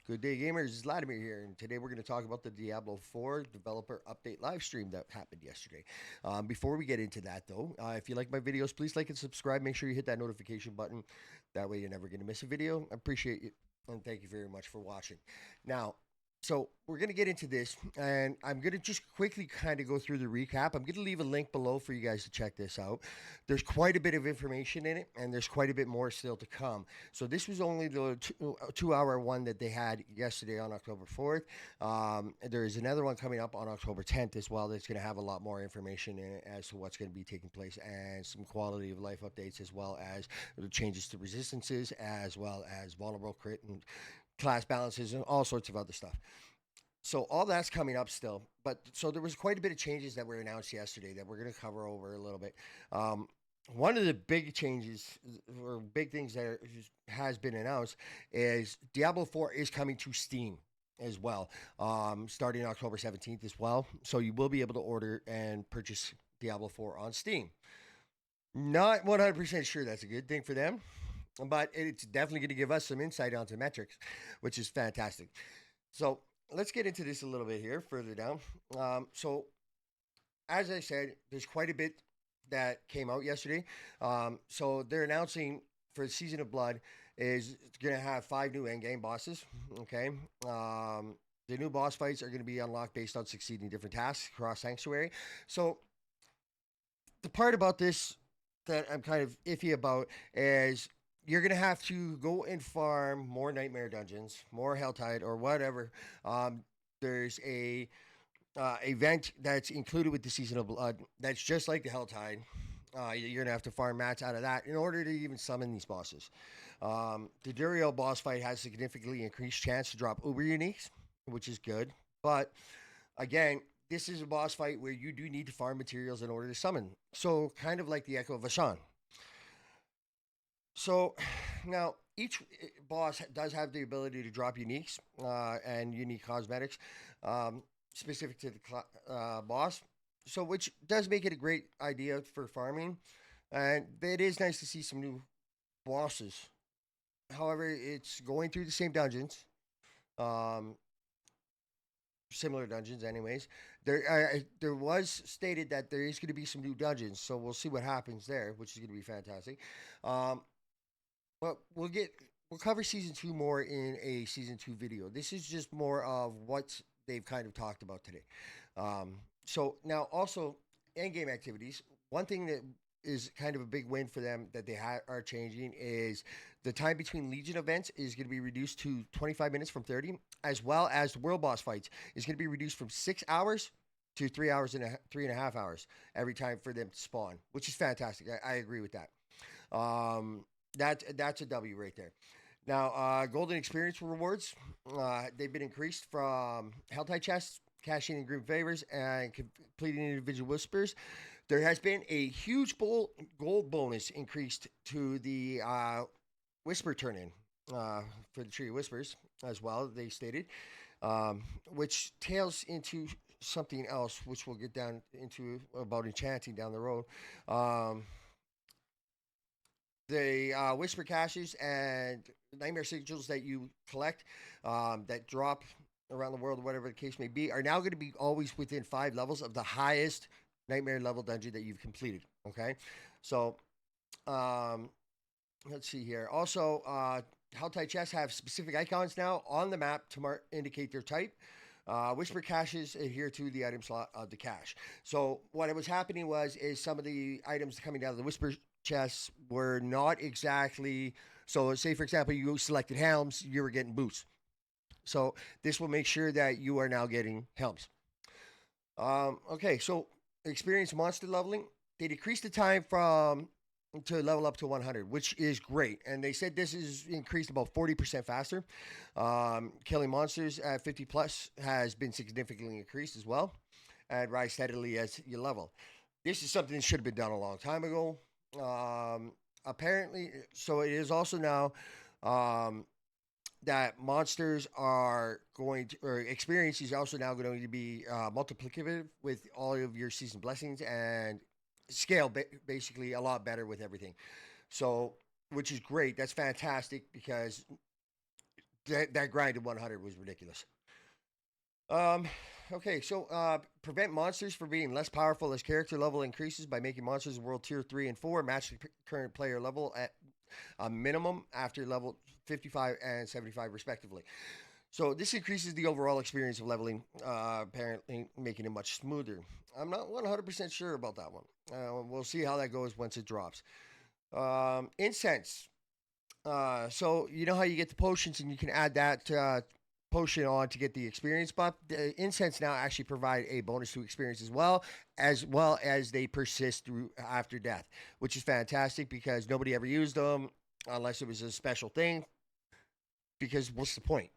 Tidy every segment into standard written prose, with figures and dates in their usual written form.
Good day, gamers. It's Vladimir here, and today we're going to talk about the Diablo 4 developer update live stream that happened yesterday. Before we get into that, though, if you like my videos, please like and subscribe. Make sure you hit that notification button. That way, you're never going to miss a video. I appreciate you, and thank you very much for watching. Now, so we're going to get into this, and I'm going to just quickly kind of go through the recap. I'm going to leave a link below for you guys to check this out. There's quite a bit of information in it, and there's quite a bit more still to come. So this was only the 2 hour one that they had yesterday on October 4th. There is another one coming up on October 10th as well that's going to have a lot more information in it as to what's going to be taking place and some quality of life updates as well as the changes to resistances as well as vulnerable crit and class balances and all sorts of other stuff. So all that's coming up still, but so there was quite a bit of changes that were announced yesterday that we're going to cover over a little bit. Um, one of the big changes or big things that has been announced is Diablo 4 is coming to Steam as well, starting October 17th as well. So you will be able to order and purchase Diablo 4 on Steam. Not 100% sure that's a good thing for them, but it's definitely going to give us some insight onto metrics, which is fantastic. So let's get into this a little bit here further down. So as I said, there's quite a bit that came out yesterday. So they're announcing for Season of Blood is going to have 5 new endgame bosses. Okay. The new boss fights are going to be unlocked based on succeeding different tasks across Sanctuary. So the part about this that I'm kind of iffy about is you're gonna have to go and farm more nightmare dungeons, more Helltide or whatever. There's a event that's included with the Season of Blood that's just like the Helltide. You're gonna have to farm mats out of that in order to even summon these bosses. The Duriel boss fight has significantly increased chance to drop Uber uniques, which is good. But again, this is a boss fight where you do need to farm materials in order to summon. So kind of like the Echo of Ashan. So now each boss does have the ability to drop uniques and unique cosmetics specific to the boss. So which does make it a great idea for farming, and it is nice to see some new bosses. However, it's going through the same dungeons, um, similar dungeons, anyways. There was stated that there is going to be some new dungeons, so we'll see what happens there, which is going to be fantastic. Um, But we'll cover season 2 more in a season 2 video. This is just more of what they've kind of talked about today. So now also end game activities. One thing that is kind of a big win for them that they are changing is the time between Legion events is going to be reduced to 25 minutes from 30, as well as the world boss fights is going to be reduced from 6 hours to 3 hours and 3.5 hours every time for them to spawn, which is fantastic. I agree with that. Um, that's a W right there. Now, golden experience rewards, they've been increased from Helltide chests, cashing in group favors, and completing individual whispers. There has been a huge gold bonus increased to the whisper turn in for the Tree of Whispers as well, they stated, which tails into something else, which we'll get down into about enchanting down the road. Um, the whisper caches and nightmare sigils that you collect that drop around the world, whatever the case may be, are now going to be always within 5 levels of the highest nightmare level dungeon that you've completed. Okay, so um, let's see here. Also, Helltide chests have specific icons now on the map to indicate their type. Whisper caches adhere to the item slot of the cache. So what was happening is some of the items coming out of the whisper chests were not exactly. So say for example you selected helms, you were getting boosts. So this will make sure that you are now getting helms. Okay, so experience monster leveling. They decreased the time from to level up to 100, which is great. And they said this is increased about 40% faster. Killing monsters at 50 plus has been significantly increased as well, and rise steadily as you level. This is something that should have been done a long time ago. Apparently, so it is also now um, that monsters are going to, or experience is also now going to be multiplicative with all of your season blessings and scale basically a lot better with everything. So, which is great. That's fantastic because that grind to 100 was ridiculous. Um, okay, so prevent monsters from being less powerful as character level increases by making monsters in world tier 3 and 4 match the current player level at a minimum after level 55 and 75 respectively. So this increases the overall experience of leveling, apparently making it much smoother. I'm not 100% sure about that one. We'll see how that goes once it drops. Incense. So you know how you get the potions and you can add that potion on to get the experience buff. The incense now actually provide a bonus to experience as well as they persist through after death, which is fantastic because nobody ever used them unless it was a special thing. Because what's the point?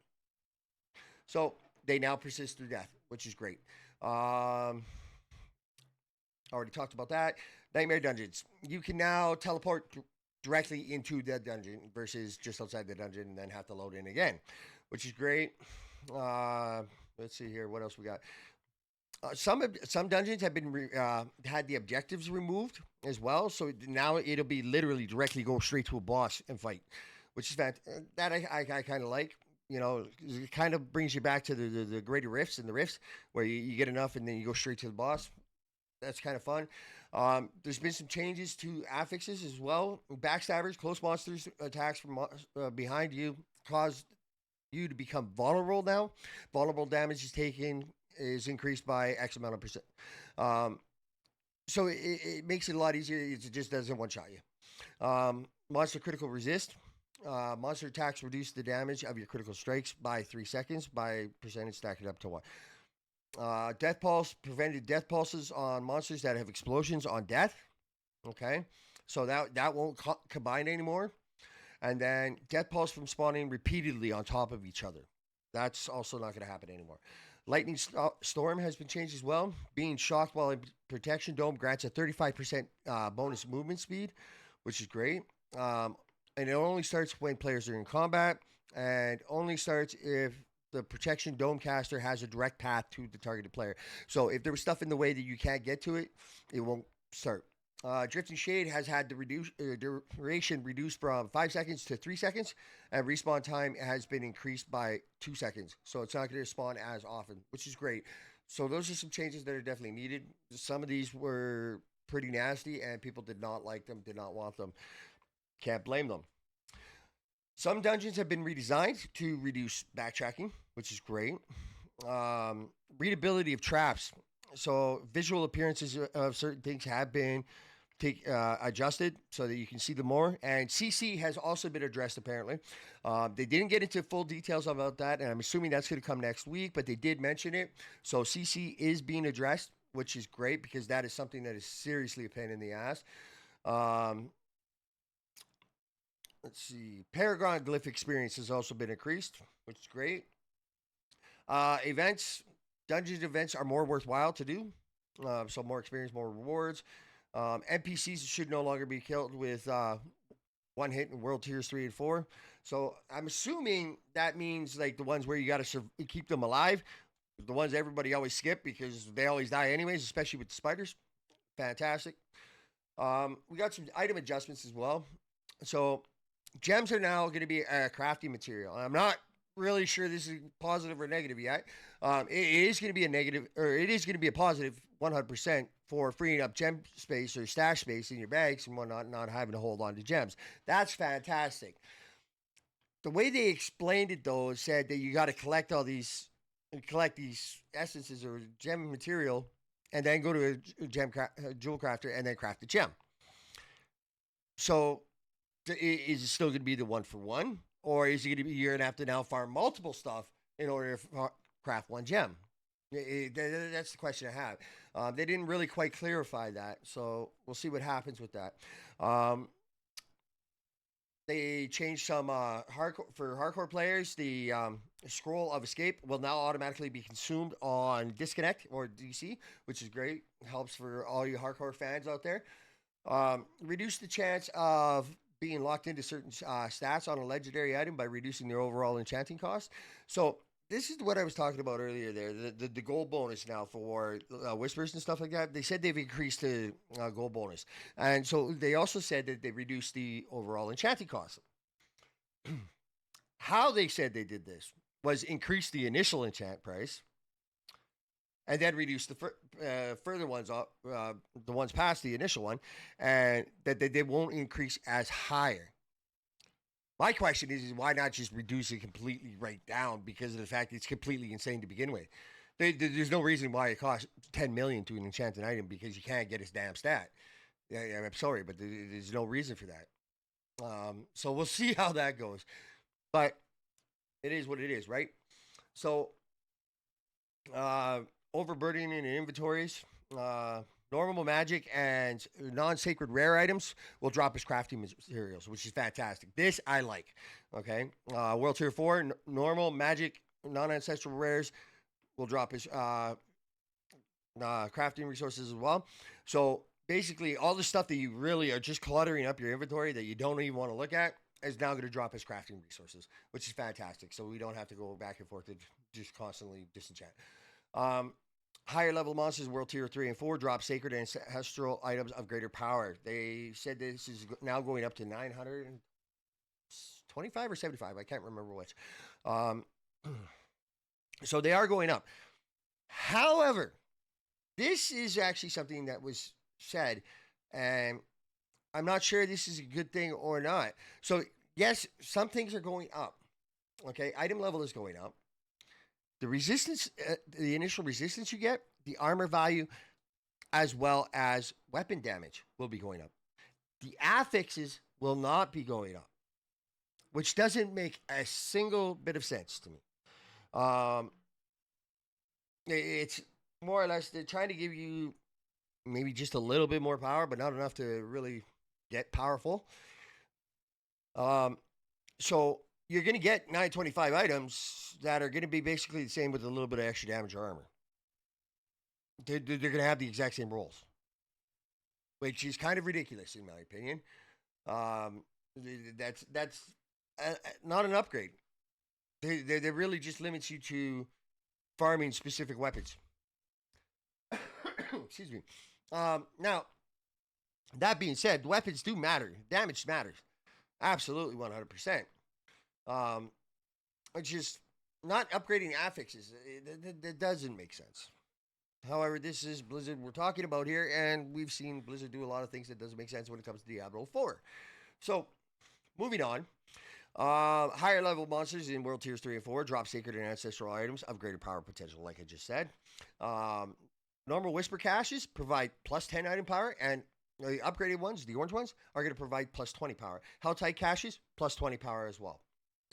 So they now persist through death, which is great. Already talked about that. Nightmare dungeons. You can now teleport directly into the dungeon versus just outside the dungeon and then have to load in again, which is great. Let's see here. What else we got? Some dungeons have been had the objectives removed as well, so now it'll be literally directly go straight to a boss and fight, which is that I kind of like. You know, it kind of brings you back to the greater rifts and the rifts where you get enough and then you go straight to the boss. That's kind of fun. There's been some changes to affixes as well. Backstabbers, close monsters attacks from behind you cause you to become vulnerable now. Vulnerable damage is taken is increased by X amount of percent. Um, so it makes it a lot easier. It just doesn't one shot you. Monster critical resist. Monster attacks reduce the damage of your critical strikes by 3 seconds by percentage stacking up to 1. Death Pulse prevented death pulses on monsters that have explosions on death. Okay, so that won't combine anymore. And then Death Pulse from spawning repeatedly on top of each other. That's also not going to happen anymore. Lightning Storm has been changed as well. Being shocked while in Protection Dome grants a 35% bonus movement speed, which is great. And it only starts when players are in combat, and only starts if the Protection Dome caster has a direct path to the targeted player. So if there was stuff in the way that you can't get to it, it won't start. Drifting Shade has had the duration reduced from 5 seconds to 3 seconds, and respawn time has been increased by 2 seconds. So it's not going to spawn as often, which is great. So those are some changes that are definitely needed. Some of these were pretty nasty, and people did not like them, did not want them. Can't blame them. Some dungeons have been redesigned to reduce backtracking, which is great. Readability of traps. So visual appearances of certain things have been adjusted so that you can see them more. And CC has also been addressed apparently. They didn't get into full details about that, and I'm assuming that's going to come next week, but they did mention it. So CC is being addressed, which is great because that is something that is seriously a pain in the ass. Let's see. Paragon glyph experience has also been increased, which is great. Events, dungeon events are more worthwhile to do. So more experience, more rewards. NPCs should no longer be killed with one hit in world tiers 3 and 4. So I'm assuming that means like the ones where you got to keep them alive. The ones everybody always skip because they always die anyways, especially with the spiders. Fantastic. We got some item adjustments as well. So gems are now going to be a crafting material. I'm not really sure this is positive or negative yet. It is going to be a negative, or it is going to be a positive 100% for freeing up gem space or stash space in your bags and whatnot, not having to hold on to gems. That's fantastic. The way they explained it, though, said that you got to collect these essences or gem material, and then go to a jewel crafter and then craft the gem. So is it still going to be the 1-for-1, or is it going to be you're going to have to now farm multiple stuff in order to craft one gem? That's the question I have. They didn't really quite clarify that, so we'll see what happens with that. They changed some hardcore players. The scroll of escape will now automatically be consumed on disconnect or DC, which is great. Helps for all you hardcore fans out there. Reduce the chance of being locked into certain stats on a legendary item by reducing their overall enchanting cost. So this is what I was talking about earlier there, the gold bonus now for whispers and stuff like that. They said they've increased the gold bonus. And so they also said that they reduced the overall enchanting cost. How they said they did this was increase the initial enchant price and then reduce the further ones, the ones past the initial one, and that they won't increase as higher. My question is why not just reduce it completely right down because of the fact it's completely insane to begin with. There's no reason why it costs 10 million to an enchanted item because you can't get his damn stat. I'm sorry, but there's no reason for that. So we'll see how that goes. But it is what it is, right? So uh, overburdening in inventories. Normal magic and non-sacred rare items will drop as crafting materials, which is fantastic. This I like. Okay, World Tier 4, normal magic, non-ancestral rares will drop as crafting resources as well. So basically, all the stuff that you really are just cluttering up your inventory that you don't even want to look at is now going to drop as crafting resources, which is fantastic. So we don't have to go back and forth to just constantly disenchant. Um, Higher level monsters, World Tier 3 and 4, drop sacred and ancestral items of greater power. They said this is now going up to 925 or 75. I can't remember which. Um, so they are going up. However, this is actually something that was said, and I'm not sure this is a good thing or not. So, yes, some things are going up. Okay, item level is going up. The resistance, the initial resistance you get, the armor value, as well as weapon damage will be going up. The affixes will not be going up, which doesn't make a single bit of sense to me. Um, it's more or less they're trying to give you maybe just a little bit more power, but not enough to really get powerful. So you're going to get 925 items that are going to be basically the same with a little bit of extra damage or armor. They're going to have the exact same rolls, which is kind of ridiculous in my opinion. Um, that's not an upgrade. They really just limits you to farming specific weapons. Excuse me. Now, that being said, weapons do matter. Damage matters. Absolutely 100%. It's just not upgrading affixes. That doesn't make sense. However, this is Blizzard we're talking about here, and we've seen Blizzard do a lot of things that doesn't make sense when it comes to Diablo 4. So, moving on. Higher level monsters in World Tiers 3 and 4 drop sacred and ancestral items of greater power potential, like I just said. Normal Whisper caches provide plus 10 item power, and the upgraded ones, the orange ones, are going to provide plus 20 power. Helltide caches, plus 20 power as well.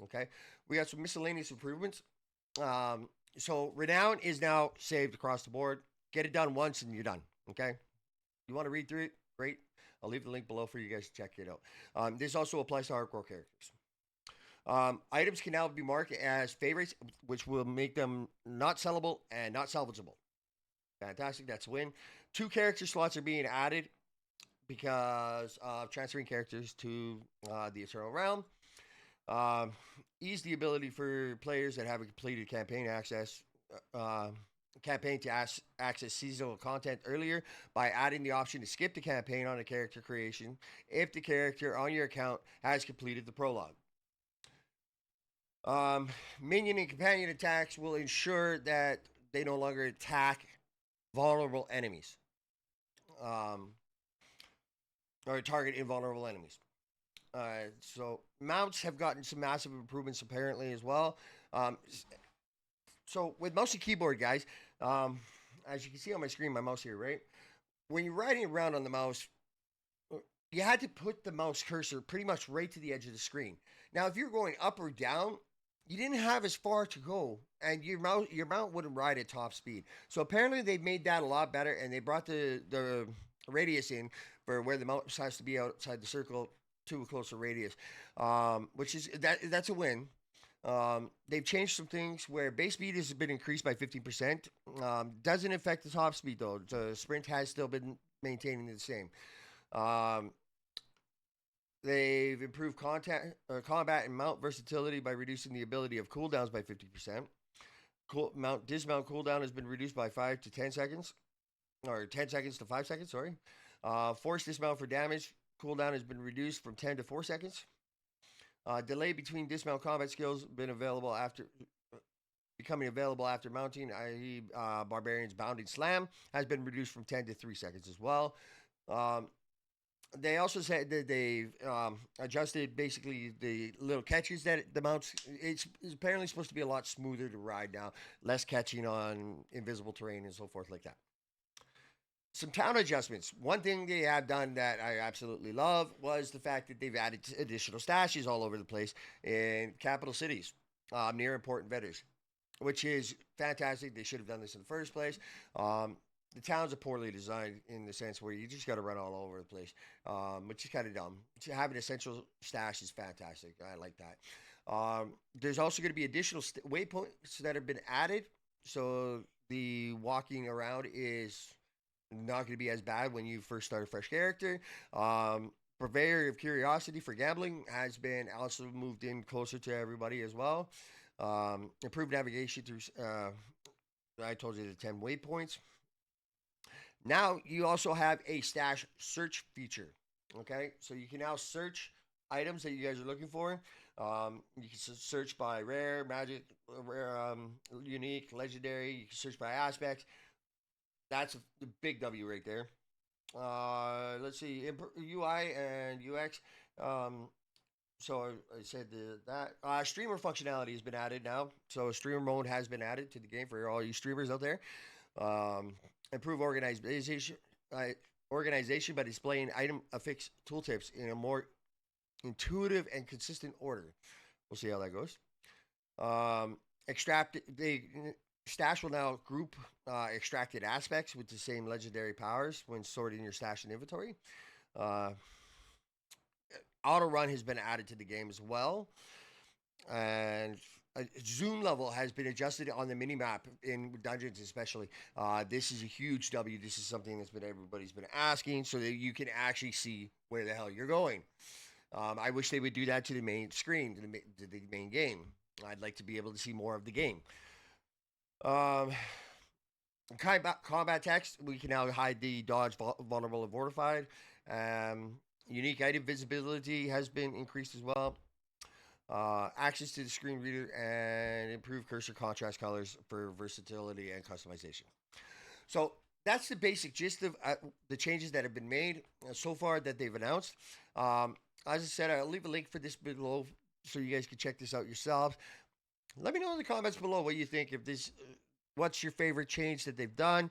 Okay, we got some miscellaneous improvements. So Renown is now saved across the board. Get it done once and you're done. Okay, you want to read through it? Great. I'll leave the link below for you guys to check it out. This also applies to hardcore characters. Items can now be marked as favorites, which will make them not sellable and not salvageable. Fantastic. That's a win. 2 character slots are being added because of transferring characters to the Eternal Realm. Ease the ability for players that have a completed campaign to access seasonal content earlier by adding the option to skip the campaign on a character creation if the character on your account has completed the prologue. Minion and companion attacks will ensure that they no longer attack vulnerable enemies. Or target invulnerable enemies. So mounts have gotten some massive improvements apparently as well. So with mouse and keyboard, guys, as you can see on my screen, my mouse here, right? When you're riding around on the mouse, you had to put the mouse cursor pretty much right to the edge of the screen. Now, if you're going up or down, you didn't have as far to go, and your mount wouldn't ride at top speed. So apparently they've made that a lot better, and they brought the radius in for where the mouse has to be outside the circle to a closer radius, which is that's a win. They've changed some things where base speed has been increased by 15%. Doesn't affect the top speed though. The sprint has still been maintaining the same. They've improved combat and mount versatility by reducing the ability of cooldowns by 50%. Dismount cooldown has been reduced by 5 to 10 seconds, or 10 seconds to 5 seconds, sorry. Force dismount for damage cooldown has been reduced from 10 to 4 seconds. Delay between dismount combat skills been available after becoming available after mounting, i.e., Barbarian's Bounding Slam, has been reduced from 10 to 3 seconds as well. Um, they also said that they've adjusted basically the little catches that the mounts. It's apparently supposed to be a lot smoother to ride now, less catching on invisible terrain and so forth like that. Some town adjustments. One thing they have done that I absolutely love was the fact that they've added additional stashes all over the place in capital cities near important vendors, which is fantastic. They should have done this in the first place. The towns are poorly designed in the sense where you just got to run all over the place, which is kind of dumb. Having a central stash is fantastic. I like that. There's also going to be additional waypoints that have been added, so the walking around is not going to be as bad when you first start a fresh character. Purveyor of Curiosity for gambling has been also moved in closer to everybody as well. Improved navigation through, I told you the 10 waypoints. Now you also have a stash search feature. Okay, so you can now search items that you guys are looking for. You can search by rare, magic, rare, unique, legendary. You can search by aspects. That's a big W right there. Let's see, UI and UX. So I said that streamer functionality has been added now. So streamer mode has been added to the game for all you streamers out there. Improve organization by displaying item affix tooltips in a more intuitive and consistent order. We'll see how that goes. Extract the stash will now group extracted aspects with the same legendary powers when sorting your stash and inventory. Auto run has been added to the game as well, and a zoom level has been adjusted on the mini map in dungeons, especially. This is a huge W. This is something that's been everybody's been asking, so that you can actually see where the hell you're going. I wish they would do that to the main screen, to the main game. I'd like to be able to see more of the game. Combat text, we can now hide the dodge, vulnerable, and fortified. Unique item visibility has been increased as well. Access to the screen reader and improved cursor contrast colors for versatility and customization. So that's the basic gist of the changes that have been made so far that they've announced. As I said, I'll leave a link for this below so you guys can check this out yourselves. Let me know in the comments below what you think. If this, what's your favorite change that they've done?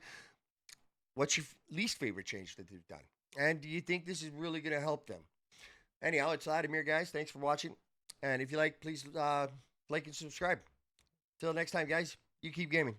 What's your least favorite change that they've done? And do you think this is really going to help them? Anyhow, it's Vladimir, guys. Thanks for watching. And if you like, please like and subscribe. Till next time, guys, you keep gaming.